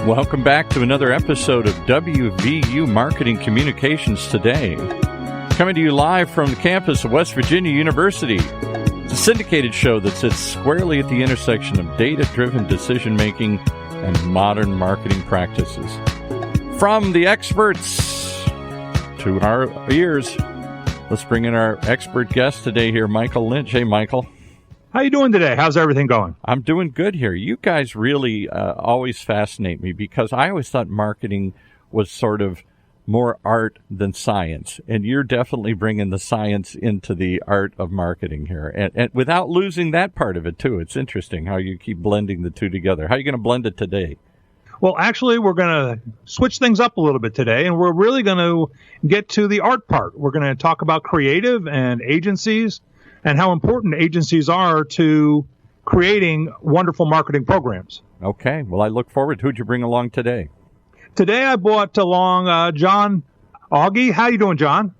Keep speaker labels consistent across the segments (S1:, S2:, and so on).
S1: Welcome back to another episode of WVU Marketing Communications Today. Coming to you live from the campus of West Virginia University. It's a syndicated show that sits squarely at the intersection of data-driven decision-making and modern marketing practices. From the experts to our ears, let's bring in our expert guest today here, Michael Lynch. Hey, Michael.
S2: How you doing today? How's everything going?
S1: I'm doing good here. You guys really always fascinate me because I always thought marketing was sort of more art than science, and you're definitely bringing the science into the art of marketing here, and without losing that part of it, too. It's interesting how you keep blending the two together. How are you going to blend it today?
S2: Well, actually, we're going to switch things up a little bit today, and we're really going to get to the art part. We're going to talk about creative and agencies and how important agencies are to creating wonderful marketing programs.
S1: Okay. Well, I look forward. Who'd you bring along today?
S2: Today I brought along John Auge. How you doing, John?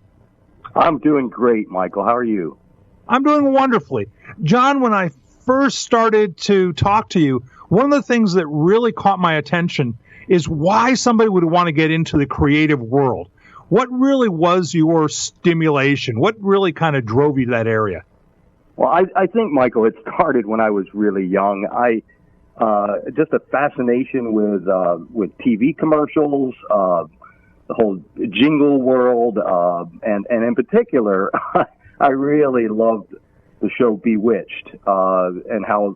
S3: I'm doing great, Michael. How are you?
S2: I'm doing wonderfully. John, when I first started to talk to you, one of the things that really caught my attention is why somebody would want to get into the creative world. What really was your stimulation? What really kind of drove you to that area?
S3: Well, I think, Michael, it started when I was really young. Just a fascination with TV commercials, the whole jingle world, and in particular, I really loved the show Bewitched, and how,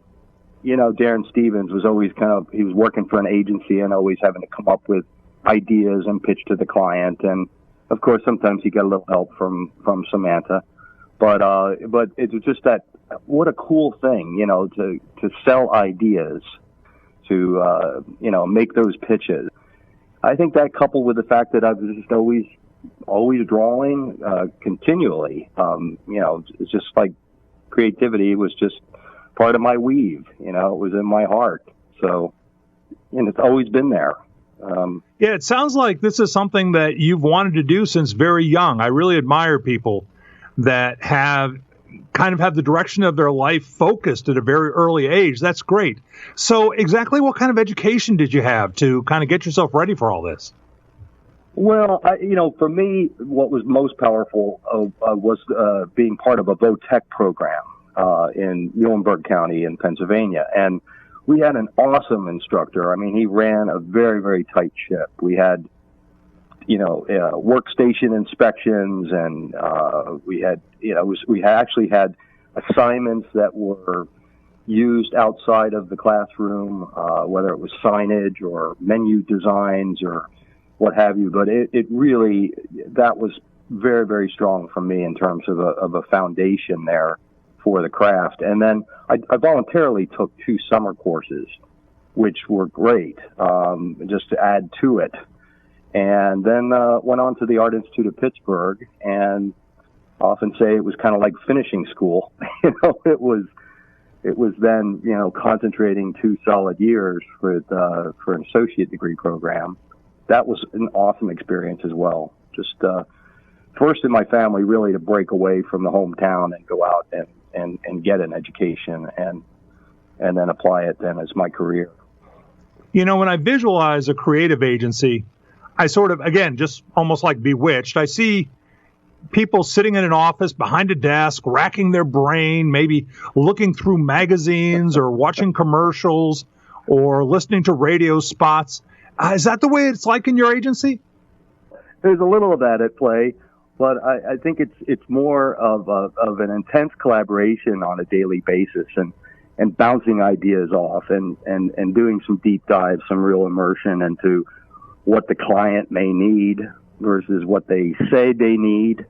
S3: Darren Stevens was always he was working for an agency and always having to come up with ideas and pitch to the client. And of course, sometimes he got a little help from Samantha. But it was just that, what a cool thing, to sell ideas, to, make those pitches. I think that, coupled with the fact that I was just always drawing, continually, it's just like creativity was just part of my weave, it was in my heart. So, and it's always been there.
S2: Yeah, it sounds like this is something that you've wanted to do since very young. I really admire people that have the direction of their life focused at a very early age. That's great. So exactly what kind of education did you have to kind of get yourself ready for all this?
S3: Well, for me, what was most powerful was being part of a VOTEC program in Muhlenberg County in Pennsylvania. And we had an awesome instructor. I mean, he ran a very, very tight ship. We had workstation inspections, and we actually had assignments that were used outside of the classroom, whether it was signage or menu designs or what have you. But it really, that was very, very strong for me in terms of a foundation there for the craft. And then I voluntarily took 2 summer courses, which were great, just to add to it. And then went on to the Art Institute of Pittsburgh, and I often say it was kind of like finishing school. It was then concentrating 2 solid years for an associate degree program. That was an awesome experience as well. Just first in my family, really, to break away from the hometown and go out and get an education and then apply it then as my career.
S2: When I visualize a creative agency, I sort of, again, just almost like Bewitched, I see people sitting in an office behind a desk, racking their brain, maybe looking through magazines or watching commercials or listening to radio spots. Is that the way it's like in your agency?
S3: There's a little of that at play, but I think it's more of an intense collaboration on a daily basis and bouncing ideas off and doing some deep dives, some real immersion into what the client may need versus what they say they need.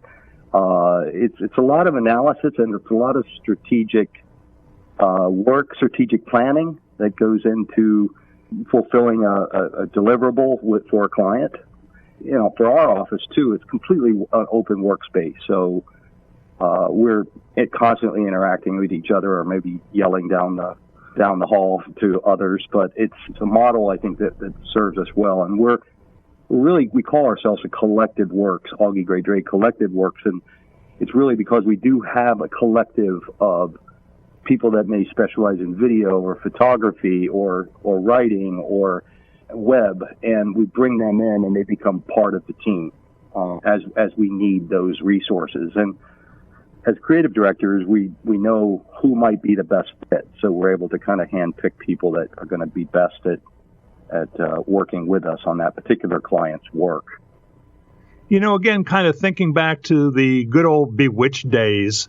S3: It's a lot of analysis, and it's a lot of strategic work, strategic planning that goes into fulfilling a deliverable for a client. For our office too, it's completely an open workspace. So we're constantly interacting with each other, or maybe yelling down the hall to others. But it's a model, I think, that serves us well. And we call ourselves a Collective Works, Auge+Gray+Drake Collective Works, and it's really because we do have a collective of people that may specialize in video or photography or writing or web, and we bring them in, and they become part of the team as we need those resources. And as creative directors, we know who might be the best fit, so we're able to kind of handpick people that are going to be best at working with us on that particular client's work.
S2: Again, kind of thinking back to the good old Bewitched days,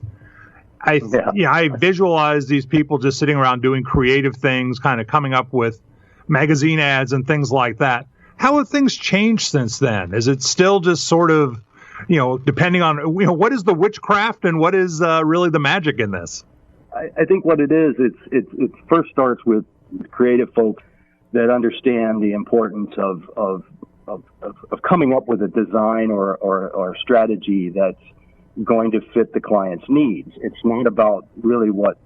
S2: I visualize these people just sitting around doing creative things, kind of coming up with magazine ads and things like that. How have things changed since then? Is it still just sort of, depending on, what is the witchcraft and what is really the magic in this?
S3: I think what it is, it first starts with creative folks that understand the importance of coming up with a design or strategy that's going to fit the client's needs. It's not about really what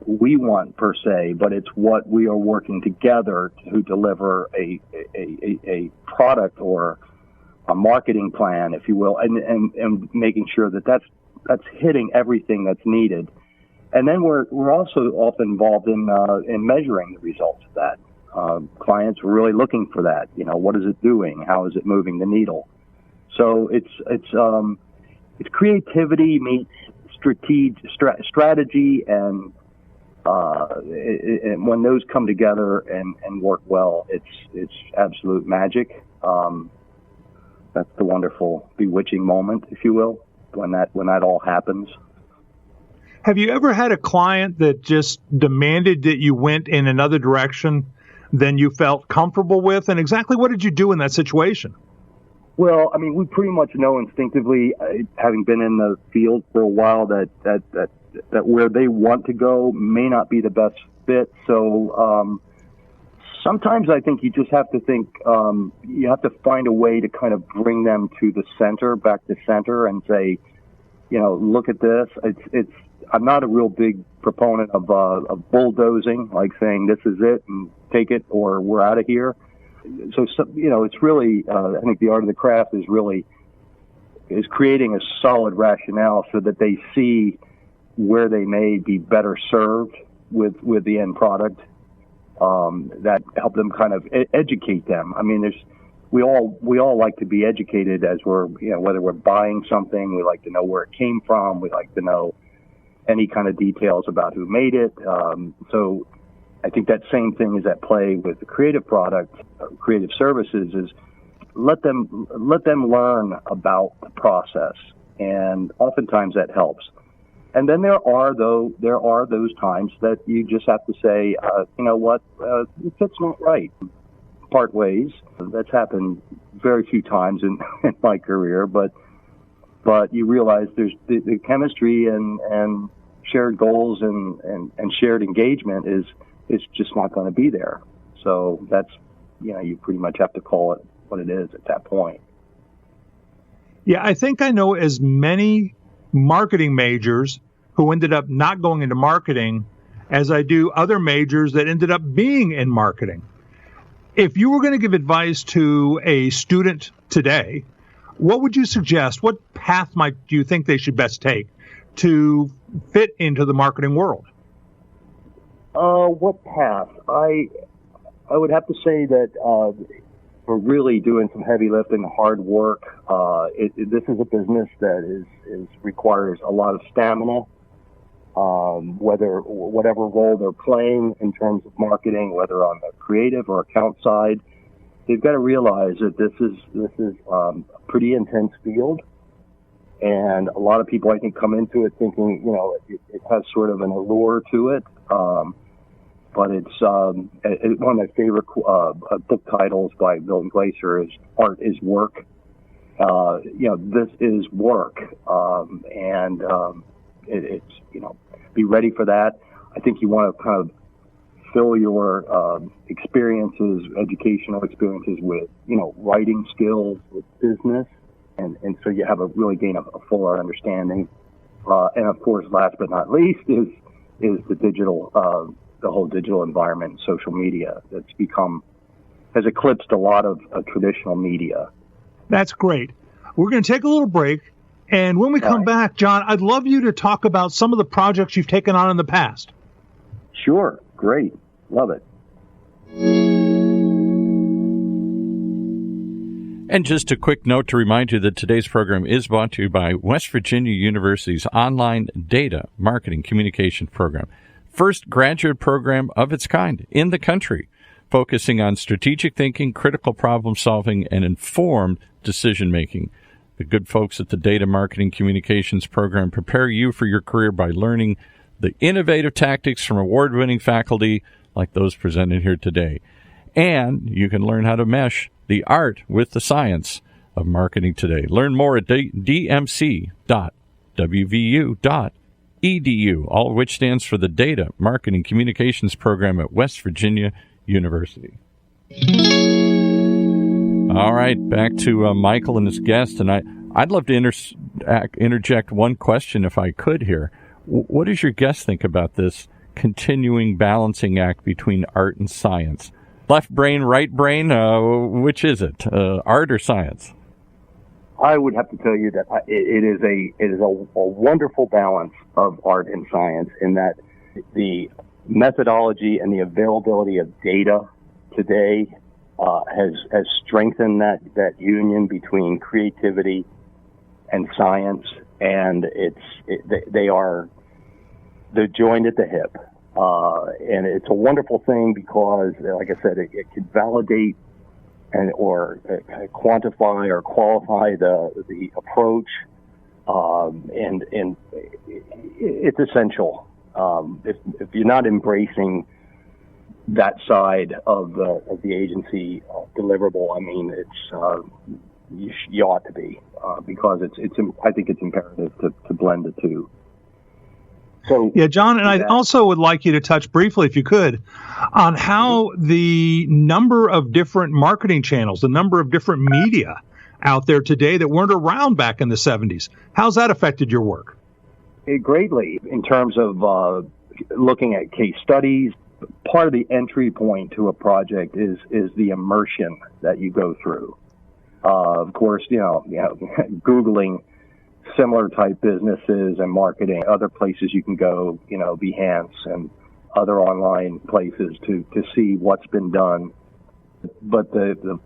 S3: we want per se, but it's what we are working together to deliver a product or a marketing plan, if you will, and making sure that that's hitting everything that's needed. And then we're also often involved in measuring the results of that. Clients are really looking for that. What is it doing? How is it moving the needle? So it's creativity meets strategy, and when those come together and work well, it's absolute magic. That's the wonderful, bewitching moment, if you will, when that all happens.
S2: Have you ever had a client that just demanded that you went in another direction than you felt comfortable with? And exactly what did you do in that situation?
S3: Well, I mean, we pretty much know instinctively, having been in the field for a while, that where they want to go may not be the best fit. So sometimes I think you just have to think, you have to find a way to kind of bring them to the center, back to center, and say, look at this. I'm not a real big proponent of bulldozing, like saying this is it and take it or we're out of here. So it's really, I think the art of the craft is creating a solid rationale so that they see where they may be better served with the end product, that help them kind of educate them. I mean, we all like to be educated as we're, whether we're buying something, we like to know where it came from. We like to know any kind of details about who made it. So I think that same thing is at play with the creative product, creative services, is let them learn about the process, and oftentimes that helps. And then there are those times that you just have to say, it's not right. Part ways. That's happened very few times in my career, but you realize there's the chemistry and shared goals and shared engagement is just not going to be there. So that's, you pretty much have to call it what it is at that point.
S2: Yeah, I think I know as many marketing majors who ended up not going into marketing as I do other majors that ended up being in marketing. If you were going to give advice to a student today, what would you suggest? What path do you think they should best take to fit into the marketing world?
S3: What path? I would have to say that we're really doing some heavy lifting, hard work. This is a business that requires a lot of stamina. Whatever role they're playing in terms of marketing, whether on the creative or account side, they've got to realize that this is a pretty intense field. And a lot of people, I think, come into it thinking, it has sort of an allure to it. But it's one of my favorite book titles by Milton Glaser is "Art is Work." This is work, and it's be ready for that. I think you want to kind of fill your educational experiences with writing skills, with business, and so you have really gain a fuller understanding. And of course, last but not least is the digital. The whole digital environment, social media, has eclipsed a lot of traditional media.
S2: That's great. We're going to take a little break, and when we come back, John, I'd love you to talk about some of the projects you've taken on in the past.
S3: Sure. Great. Love it.
S1: And just a quick note to remind you that today's program is brought to you by West Virginia University's online data marketing communication program. First graduate program of its kind in the country, focusing on strategic thinking, critical problem solving, and informed decision making. The good folks at the Data Marketing Communications program prepare you for your career by learning the innovative tactics from award-winning faculty like those presented here today. And you can learn how to mesh the art with the science of marketing today. Learn more at dmc.wvu.edu, all of which stands for the Data Marketing Communications program at West Virginia University. All right, back to Michael and his guest, and I'd love to interject one question if I could here. What does your guest think about this continuing balancing act between art and science? Left brain, right brain, which is it, art or science?
S3: I would have to tell you that it is a wonderful balance of art and science in that the methodology and the availability of data today has strengthened that union between creativity and science, and they're joined at the hip. And it's a wonderful thing because, like I said, it can validate or quantify or qualify the approach, and it's essential. If you're not embracing that side of the agency deliverable, I mean, you ought to be, because I think it's imperative to blend the two. So,
S2: yeah, John, and I also would like you to touch briefly, if you could, on how the number of different marketing channels, the number of different media out there today that weren't around back in the 70s, how's that affected your work?
S3: Greatly, in terms of looking at case studies. Part of the entry point to a project is the immersion that you go through. Of course, Googling similar type businesses and marketing, other places you can go, Behance and other online places to see what's been done. But the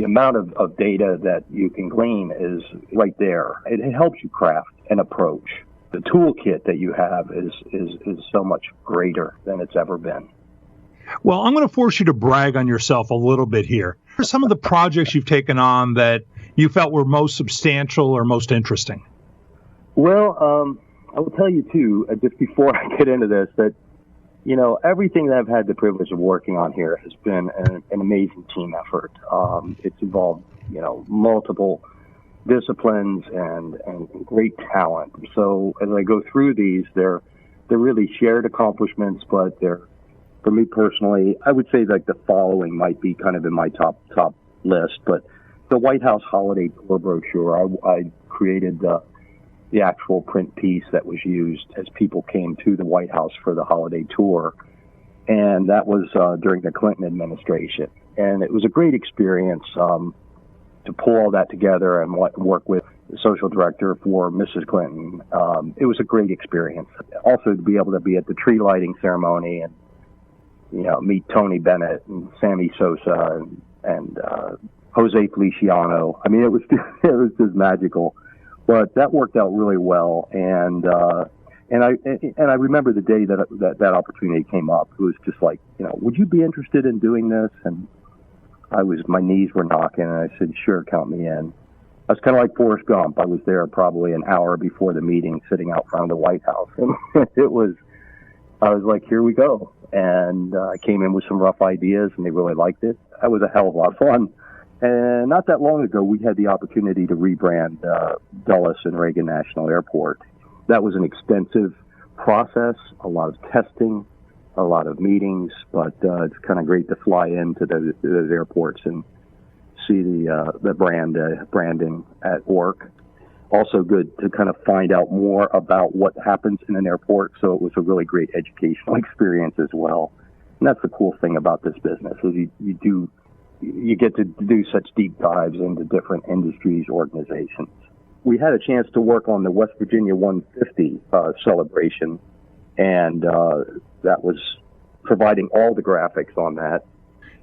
S3: amount of data that you can glean is right there. It helps you craft an approach. The toolkit that you have is so much greater than it's ever been.
S2: Well, I'm going to force you to brag on yourself a little bit here. What are some of the projects you've taken on that you felt were most substantial or most interesting?
S3: Well, I will tell you, too, just before I get into this, that, everything that I've had the privilege of working on here has been an amazing team effort. It's involved, multiple disciplines and great talent. So as I go through these, they're really shared accomplishments, but for me personally, I would say like the following might be kind of in my top list. But the White House Holiday Tour brochure, I created the actual print piece that was used as people came to the White House for the holiday tour. And that was during the Clinton administration. And it was a great experience to pull all that together and work with the social director for Mrs. Clinton. It was a great experience. Also to be able to be at the tree lighting ceremony and, meet Tony Bennett and Sammy Sosa and Jose Feliciano. I mean, it was just magical. But that worked out really well, and I remember the day that opportunity came up. It was just like, would you be interested in doing this? And my knees were knocking, and I said, sure, count me in. I was kind of like Forrest Gump. I was there probably an hour before the meeting, sitting out front of the White House, and I was like, here we go. And I came in with some rough ideas, and they really liked it. That was a hell of a lot of fun. And not that long ago, we had the opportunity to rebrand Dulles and Reagan National Airport. That was an extensive process, a lot of testing, a lot of meetings, but it's kind of great to fly into those airports and see the branding at work. Also good to kind of find out more about what happens in an airport, so it was a really great educational experience as well. And that's the cool thing about this business, is you get to do such deep dives into different industries, organizations. We had a chance to work on the West Virginia 150 celebration, and that was providing all the graphics on that.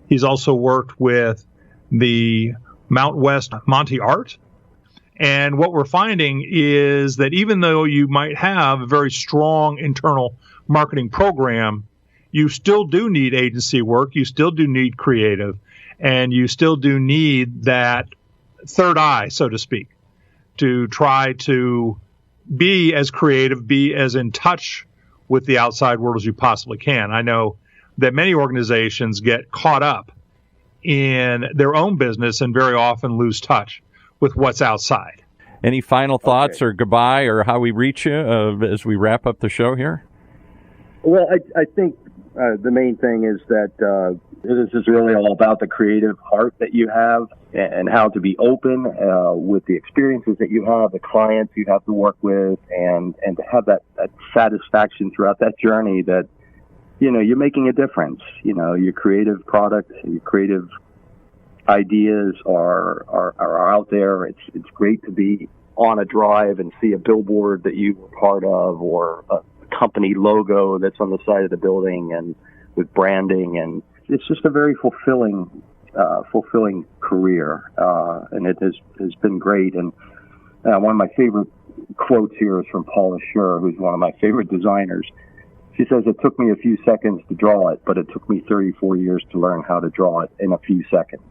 S2: He's also worked with the Mount West Monte Art. And what we're finding is that even though you might have a very strong internal marketing program, you still do need agency work, you still do need creative, and you still do need that third eye, so to speak, to try to be as creative, be as in touch with the outside world as you possibly can. I know that many organizations get caught up in their own business and very often lose touch with what's outside.
S1: Any final thoughts or goodbye or how we reach you as we wrap up the show here?
S3: Well, I think the main thing is that this is really all about the creative heart that you have and how to be open with the experiences that you have, the clients you have to work with, and to have that satisfaction throughout that journey that, you're making a difference. Your creative product, your creative ideas are out there. It's great to be on a drive and see a billboard that you were part of, or a company logo that's on the side of the building and with branding, and it's just a very fulfilling career, and it has been great. And one of my favorite quotes here is from Paula Scher, who's one of my favorite designers. She says, "It took me a few seconds to draw it, but it took me 34 years to learn how to draw it in a few seconds."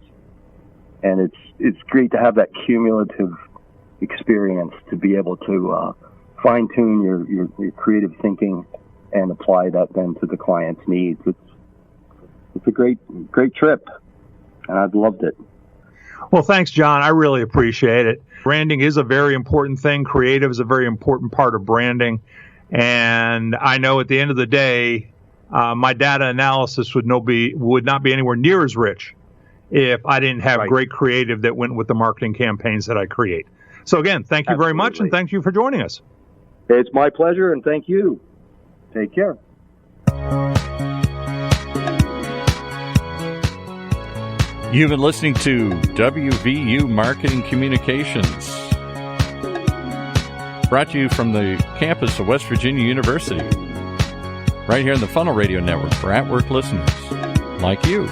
S3: And it's great to have that cumulative experience to be able to fine tune your creative thinking and apply that then to the client's needs. It's a great trip, and I've loved it.
S2: Well, thanks, John. I really appreciate it. Branding is a very important thing. Creative is a very important part of branding. And I know at the end of the day, my data analysis would not be anywhere near as rich if I didn't have great creative that went with the marketing campaigns that I create. So again, thank you very much, and thank you for joining us.
S3: It's my pleasure, and thank you. Take care.
S1: You've been listening to WVU Marketing Communications, brought to you from the campus of West Virginia University, right here on the Funnel Radio Network for at-work listeners like you.